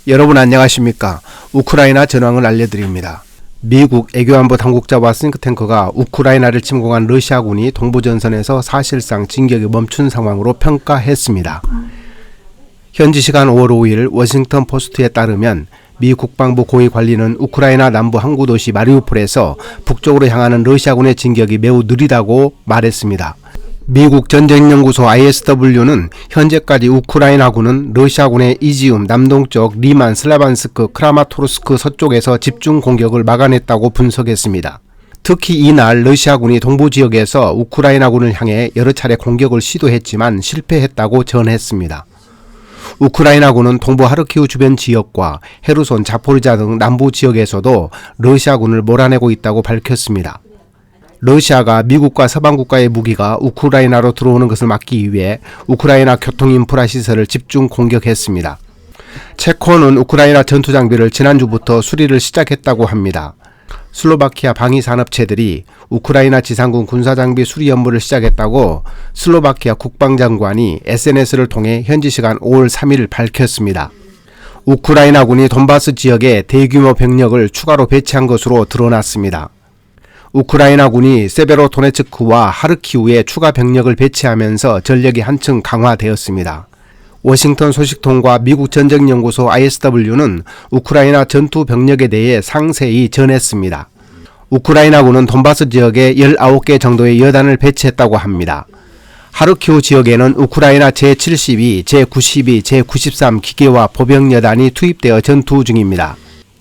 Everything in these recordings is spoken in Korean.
여러분 안녕하십니까? 우크라이나 전황을 알려드립니다. 미국 애교안보 당국자와 싱크탱크가 우크라이나를 침공한 러시아군이 동부전선에서 사실상 진격이 멈춘 상황으로 평가했습니다. 현지 시간 5월 5일 워싱턴 포스트에 따르면 미 국방부 고위 관리는 우크라이나 남부 항구 도시 마리우폴에서 북쪽으로 향하는 러시아군의 진격이 매우 느리다고 말했습니다. 미국 전쟁연구소 ISW는 현재까지 우크라이나군은 러시아군의 이지움 남동쪽 리만 슬라반스크 크라마토르스크 서쪽에서 집중 공격을 막아냈다고 분석했습니다. 특히 이날 러시아군이 동부 지역에서 우크라이나군을 향해 여러 차례 공격을 시도했지만 실패했다고 전했습니다. 우크라이나군은 동부 하르키우 주변 지역과 헤르손, 자포리자 등 남부 지역에서도 러시아군을 몰아내고 있다고 밝혔습니다. 러시아가 미국과 서방 국가의 무기가 우크라이나로 들어오는 것을 막기 위해 우크라이나 교통 인프라 시설을 집중 공격했습니다. 체코는 우크라이나 전투 장비를 지난주부터 수리를 시작했다고 합니다. 슬로바키아 방위산업체들이 우크라이나 지상군 군사장비 수리 업무를 시작했다고 슬로바키아 국방장관이 SNS를 통해 현지 시간 5월 3일 밝혔습니다. 우크라이나군이 돈바스 지역에 대규모 병력을 추가로 배치한 것으로 드러났습니다. 우크라이나군이 세베로도네츠크와 하르키우에 추가 병력을 배치하면서 전력이 한층 강화되었습니다. 워싱턴 소식통과 미국 전쟁연구소 ISW는 우크라이나 전투 병력에 대해 상세히 전했습니다. 우크라이나군은 돈바스 지역에 19개 정도의 여단을 배치했다고 합니다. 하르키우 지역에는 우크라이나 제72, 제92, 제93 기계와 보병여단이 투입되어 전투 중입니다.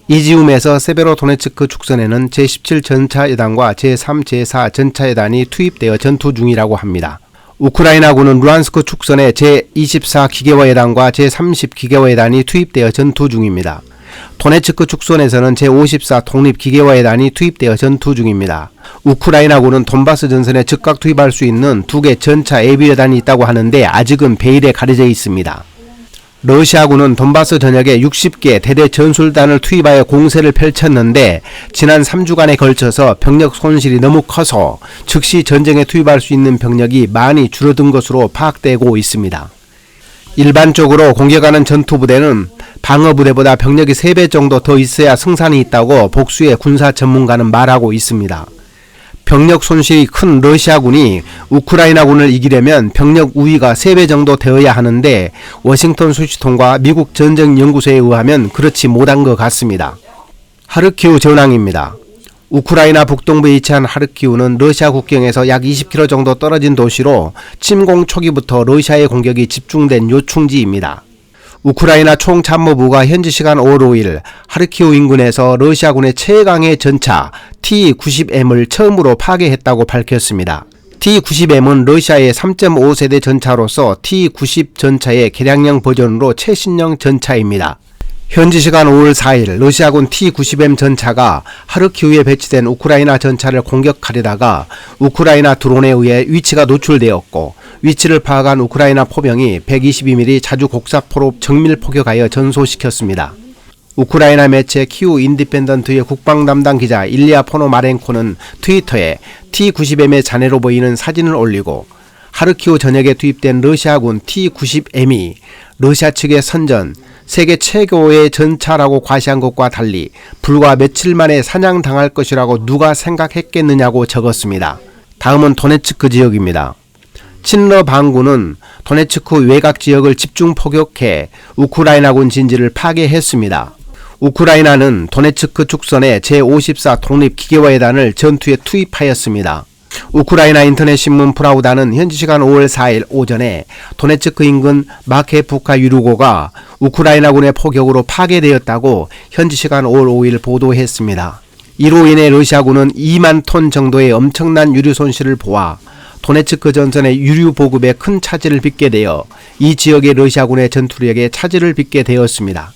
이지움에서 세베로도네츠크 축선에는 제17 전차여단과 제3, 제4 전차여단이 투입되어 전투 중이라고 합니다. 우크라이나군은 루안스크 축선에 제24 기계화여단과 제30 기계화여단이 투입되어 전투 중입니다. 도네츠크 축선에서는 제54 독립기계화여단이 투입되어 전투 중입니다. 우크라이나군은 돈바스 전선에 즉각 투입할 수 있는 2개 전차 예비여단이 있다고 하는데 아직은 베일에 가려져 있습니다. 러시아군은 돈바스 전역에 60개 대대 전술단을 투입하여 공세를 펼쳤는데 지난 3주간에 걸쳐서 병력 손실이 너무 커서 즉시 전쟁에 투입할 수 있는 병력이 많이 줄어든 것으로 파악되고 있습니다. 일반적으로 공격하는 전투부대는 방어부대보다 병력이 3배 정도 더 있어야 승산이 있다고 복수의 군사 전문가는 말하고 있습니다. 병력 손실이 큰 러시아군이 우크라이나군을 이기려면 병력 우위가 3배 정도 되어야 하는데 워싱턴 소식통과 미국 전쟁연구소에 의하면 그렇지 못한 것 같습니다. 하르키우 전황입니다. 우크라이나 북동부에 위치한 하르키우는 러시아 국경에서 약 20km 정도 떨어진 도시로 침공 초기부터 러시아의 공격이 집중된 요충지입니다. 우크라이나 총참모부가 현지 시간 5월 5일 하르키우 인근에서 러시아군의 최강의 전차 T-90M을 처음으로 파괴했다고 밝혔습니다. T-90M은 러시아의 3.5세대 전차로서 T-90 전차의 개량형 버전으로 최신형 전차입니다. 현지 시간 5월 4일 러시아군 T-90M 전차가 하르키우에 배치된 우크라이나 전차를 공격하려다가 우크라이나 드론에 의해 위치가 노출되었고 위치를 파악한 우크라이나 포병이 122mm 자주 곡사포로 정밀 포격하여 전소시켰습니다. 우크라이나 매체 키우 인디펜던트의 국방 담당 기자 일리아 포노마렌코는 트위터에 T-90M의 잔해로 보이는 사진을 올리고 하르키우 전역에 투입된 러시아군 T-90M이 러시아 측의 선전, 세계 최고의 전차라고 과시한 것과 달리 불과 며칠 만에 사냥당할 것이라고 누가 생각했겠느냐고 적었습니다. 다음은 도네츠크 지역입니다. 친러 반군은 도네츠크 외곽 지역을 집중 포격해 우크라이나군 진지를 파괴했습니다. 우크라이나는 도네츠크 축선에 제54 독립기계화여단을 전투에 투입하였습니다. 우크라이나 인터넷 신문 프라우다는 현지 시간 5월 4일 오전에 도네츠크 인근 마케프카 유류고가 우크라이나군의 포격으로 파괴되었다고 현지 시간 5월 5일 보도했습니다. 이로 인해 러시아군은 2만 톤 정도의 엄청난 유류 손실을 보아 도네츠크 전선의 유류 보급에 큰 차질을 빚게 되어 이 지역의 러시아군의 전투력에 차질을 빚게 되었습니다.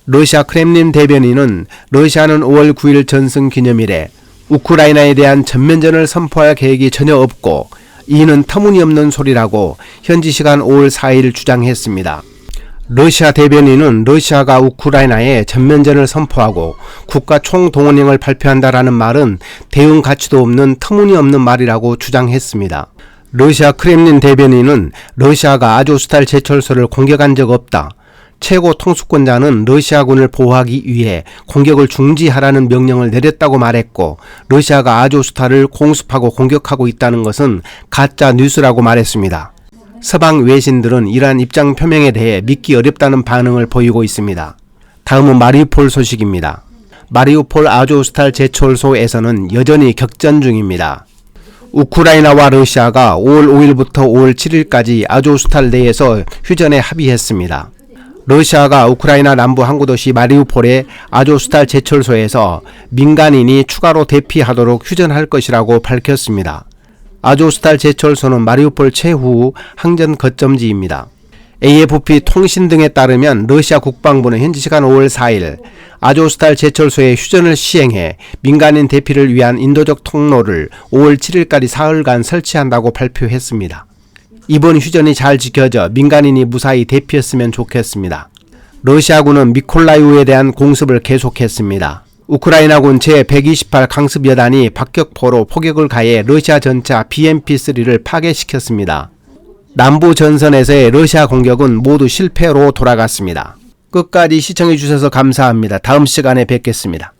러시아 크렘린 대변인은 러시아는 5월 9일 전승 기념일에 우크라이나에 대한 전면전을 선포할 계획이 전혀 없고 이는 터무니없는 소리라고 현지 시간 5월 4일 주장했습니다. 러시아 대변인은 러시아가 우크라이나에 전면전을 선포하고 국가 총동원령을 발표한다라는 말은 대응 가치도 없는 터무니없는 말이라고 주장했습니다. 러시아 크렘린 대변인은 러시아가 아조스탈 제철소를 공격한 적 없다. 최고 통수권자는 러시아군을 보호하기 위해 공격을 중지하라는 명령을 내렸다고 말했고, 러시아가 아조스탈을 공습하고 공격하고 있다는 것은 가짜 뉴스라고 말했습니다. 서방 외신들은 이러한 입장 표명에 대해 믿기 어렵다는 반응을 보이고 있습니다. 다음은 마리우폴 소식입니다. 마리우폴 아조스탈 제철소에서는 여전히 격전 중입니다. 우크라이나와 러시아가 5월 5일부터 5월 7일까지 아조스탈 내에서 휴전에 합의했습니다. 러시아가 우크라이나 남부 항구도시 마리우폴의 아조스탈 제철소에서 민간인이 추가로 대피하도록 휴전할 것이라고 밝혔습니다. 아조스탈 제철소는 마리우폴 최후 항전 거점지입니다. AFP 통신 등에 따르면 러시아 국방부는 현지 시간 5월 4일 아조스탈 제철소에 휴전을 시행해 민간인 대피를 위한 인도적 통로를 5월 7일까지 사흘간 설치한다고 발표했습니다. 이번 휴전이 잘 지켜져 민간인이 무사히 대피했으면 좋겠습니다. 러시아군은 미콜라이우에 대한 공습을 계속했습니다. 우크라이나군 제128 강습여단이 박격포로 포격을 가해 러시아 전차 BMP-3를 파괴시켰습니다. 남부 전선에서의 러시아 공격은 모두 실패로 돌아갔습니다. 끝까지 시청해주셔서 감사합니다. 다음 시간에 뵙겠습니다.